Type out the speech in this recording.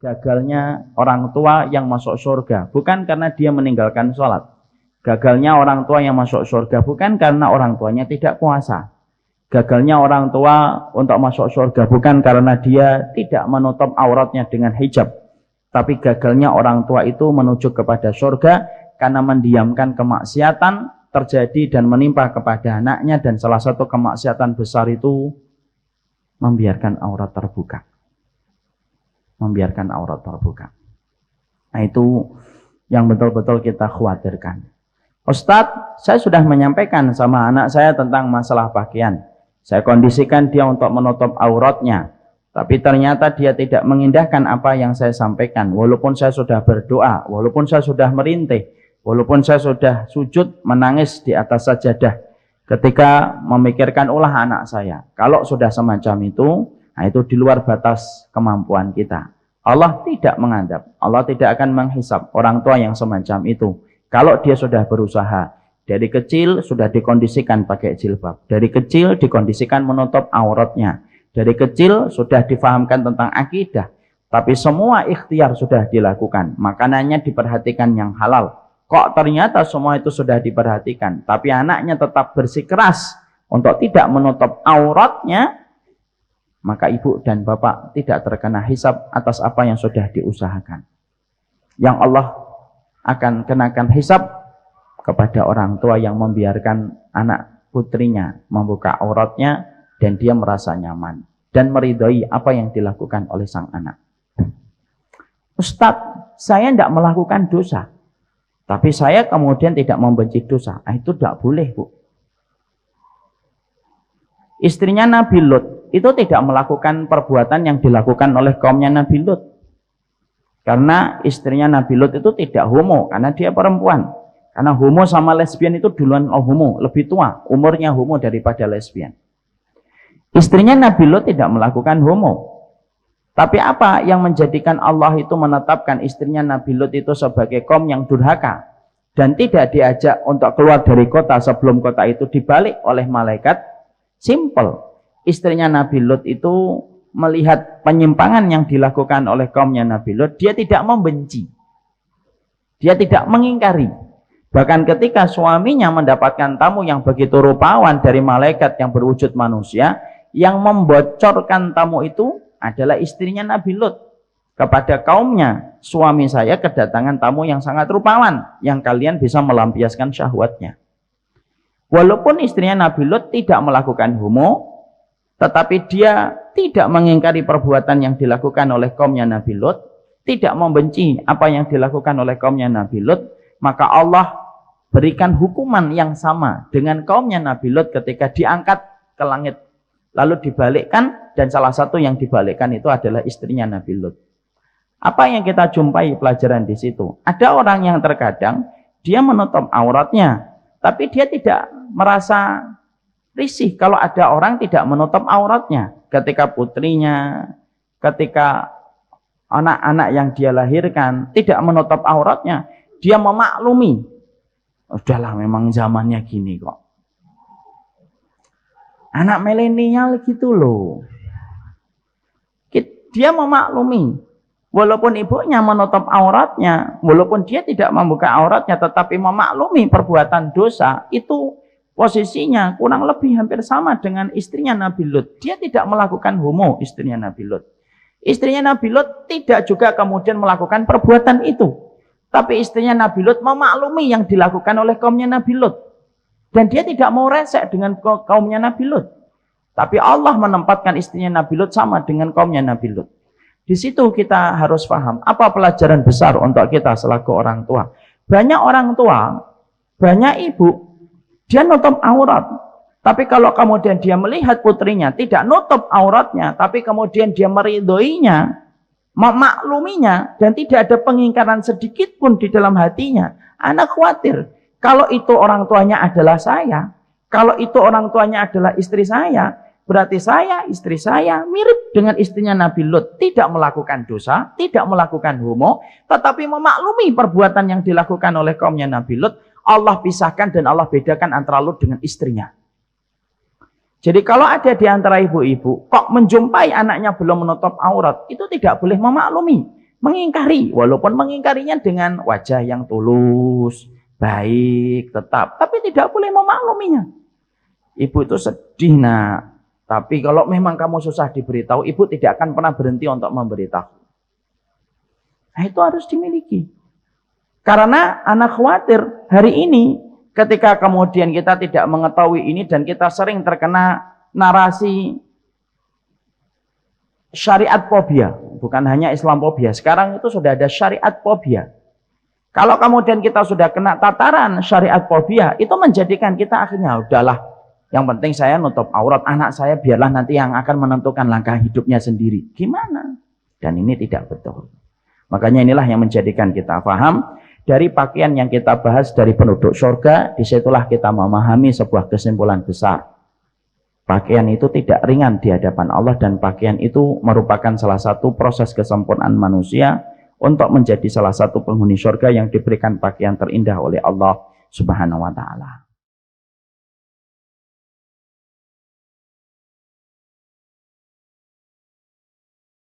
gagalnya orang tua yang masuk surga bukan karena dia meninggalkan sholat. Gagalnya orang tua yang masuk surga bukan karena orang tuanya tidak puasa. Gagalnya orang tua untuk masuk surga bukan karena dia tidak menutup auratnya dengan hijab. Tapi gagalnya orang tua itu menuju kepada surga karena mendiamkan kemaksiatan terjadi dan menimpa kepada anaknya, dan salah satu kemaksiatan besar itu membiarkan aurat terbuka. Membiarkan aurat terbuka. Nah, itu yang betul-betul kita khawatirkan. Ustadz, saya sudah menyampaikan sama anak saya tentang masalah pakaian. Saya kondisikan dia untuk menutup auratnya. Tapi ternyata dia tidak mengindahkan apa yang saya sampaikan. Walaupun saya sudah berdoa, walaupun saya sudah merintih, walaupun saya sudah sujud menangis di atas sajadah. Ketika memikirkan ulah anak saya. Kalau sudah semacam itu, nah itu di luar batas kemampuan kita. Allah tidak mengadab, Allah tidak akan menghisab orang tua yang semacam itu. Kalau dia sudah berusaha, dari kecil sudah dikondisikan pakai jilbab, dari kecil dikondisikan menutup auratnya, dari kecil sudah difahamkan tentang akidah, tapi semua ikhtiar sudah dilakukan, makanannya diperhatikan yang halal. Kok ternyata semua itu sudah diperhatikan, tapi anaknya tetap bersikeras untuk tidak menutup auratnya, maka ibu dan bapak tidak terkena hisab atas apa yang sudah diusahakan. Yang Allah akan kenakan hisab kepada orang tua yang membiarkan anak putrinya membuka auratnya dan dia merasa nyaman dan meridhoi apa yang dilakukan oleh sang anak. Ustadz, saya tidak melakukan dosa, tapi saya kemudian tidak membenci dosa. Itu tidak boleh, Bu. Istrinya Nabi Lut itu tidak melakukan perbuatan yang dilakukan oleh kaumnya Nabi Lut. Karena istrinya Nabi Lut itu tidak homo, karena dia perempuan. Karena homo sama lesbian itu duluan homo, lebih tua, umurnya homo daripada lesbian. Istrinya Nabi Lut tidak melakukan homo. Tapi apa yang menjadikan Allah itu menetapkan istrinya Nabi Lut itu sebagai kaum yang durhaka dan tidak diajak untuk keluar dari kota sebelum kota itu dibalik oleh malaikat? Simple. Istrinya Nabi Lut itu melihat penyimpangan yang dilakukan oleh kaumnya Nabi Lut, dia tidak membenci. Dia tidak mengingkari. Bahkan ketika suaminya mendapatkan tamu yang begitu rupawan dari malaikat yang berwujud manusia, yang membocorkan tamu itu adalah istrinya Nabi Lut kepada kaumnya. Suami saya kedatangan tamu yang sangat rupawan, yang kalian bisa melampiaskan syahwatnya. Walaupun istrinya Nabi Lut tidak melakukan homo, tetapi dia tidak mengingkari perbuatan yang dilakukan oleh kaumnya Nabi Lut, tidak membenci apa yang dilakukan oleh kaumnya Nabi Lut, maka Allah berikan hukuman yang sama dengan kaumnya Nabi Lut ketika diangkat ke langit, lalu dibalikkan, dan salah satu yang dibalikkan itu adalah istrinya Nabi Lut. Apa yang kita jumpai pelajaran di situ? Ada orang yang terkadang dia menutup auratnya, tapi dia tidak merasa risih kalau ada orang tidak menutup auratnya. Ketika putrinya, ketika anak-anak yang dia lahirkan tidak menutup auratnya, dia memaklumi. Udahlah, memang zamannya gini kok. Anak milenial gitu loh. Dia memaklumi. Walaupun ibunya menutup auratnya, walaupun dia tidak membuka auratnya, tetapi memaklumi perbuatan dosa, itu posisinya kurang lebih hampir sama dengan istrinya Nabi Lut. Dia tidak melakukan homo, istrinya Nabi Lut. Istrinya Nabi Lut tidak juga kemudian melakukan perbuatan itu. Tapi istrinya Nabi Lut memaklumi yang dilakukan oleh kaumnya Nabi Lut. Dan dia tidak mau resek dengan kaumnya Nabi Lut. Tapi Allah menempatkan istrinya Nabi Lut sama dengan kaumnya Nabi Lut. Di situ kita harus paham apa pelajaran besar untuk kita selaku orang tua. Banyak orang tua, banyak ibu, dia nutup aurat. Tapi kalau kemudian dia melihat putrinya tidak nutup auratnya, tapi kemudian dia meridhoinya, memakluminya, dan tidak ada pengingkaran sedikit pun di dalam hatinya, anak khawatir. Kalau itu orang tuanya adalah saya, kalau itu orang tuanya adalah istri saya, berarti saya, istri saya mirip dengan istrinya Nabi Lut. Tidak melakukan dosa, tidak melakukan homo, tetapi memaklumi perbuatan yang dilakukan oleh kaumnya Nabi Lut. Allah pisahkan dan Allah bedakan antara Lut dengan istrinya. Jadi kalau ada di antara ibu-ibu kok menjumpai anaknya belum menutup aurat, itu tidak boleh memaklumi. mengingkari, walaupun mengingkarinya dengan wajah yang tulus, baik, tetap, tapi tidak boleh memakluminya. Ibu itu sedih, nak, tapi kalau memang kamu susah diberitahu, ibu tidak akan pernah berhenti untuk memberitahu. Nah, itu harus dimiliki. Karena anak khawatir hari ini ketika kemudian kita tidak mengetahui ini dan kita sering terkena narasi syariat fobia, bukan hanya Islam fobia. Sekarang itu sudah ada syariat fobia. Kalau kemudian kita sudah kena tataran syariat fobia, itu menjadikan kita akhirnya udahlah, yang penting saya nutup aurat anak saya, biarlah nanti yang akan menentukan langkah hidupnya sendiri. Gimana? Dan ini tidak betul. Makanya inilah yang menjadikan kita paham dari pakaian yang kita bahas dari penduduk surga, disitulah kita memahami sebuah kesimpulan besar. Pakaian itu tidak ringan di hadapan Allah, dan pakaian itu merupakan salah satu proses kesempurnaan manusia untuk menjadi salah satu penghuni surga yang diberikan pakaian terindah oleh Allah Subhanahu wa Ta'ala.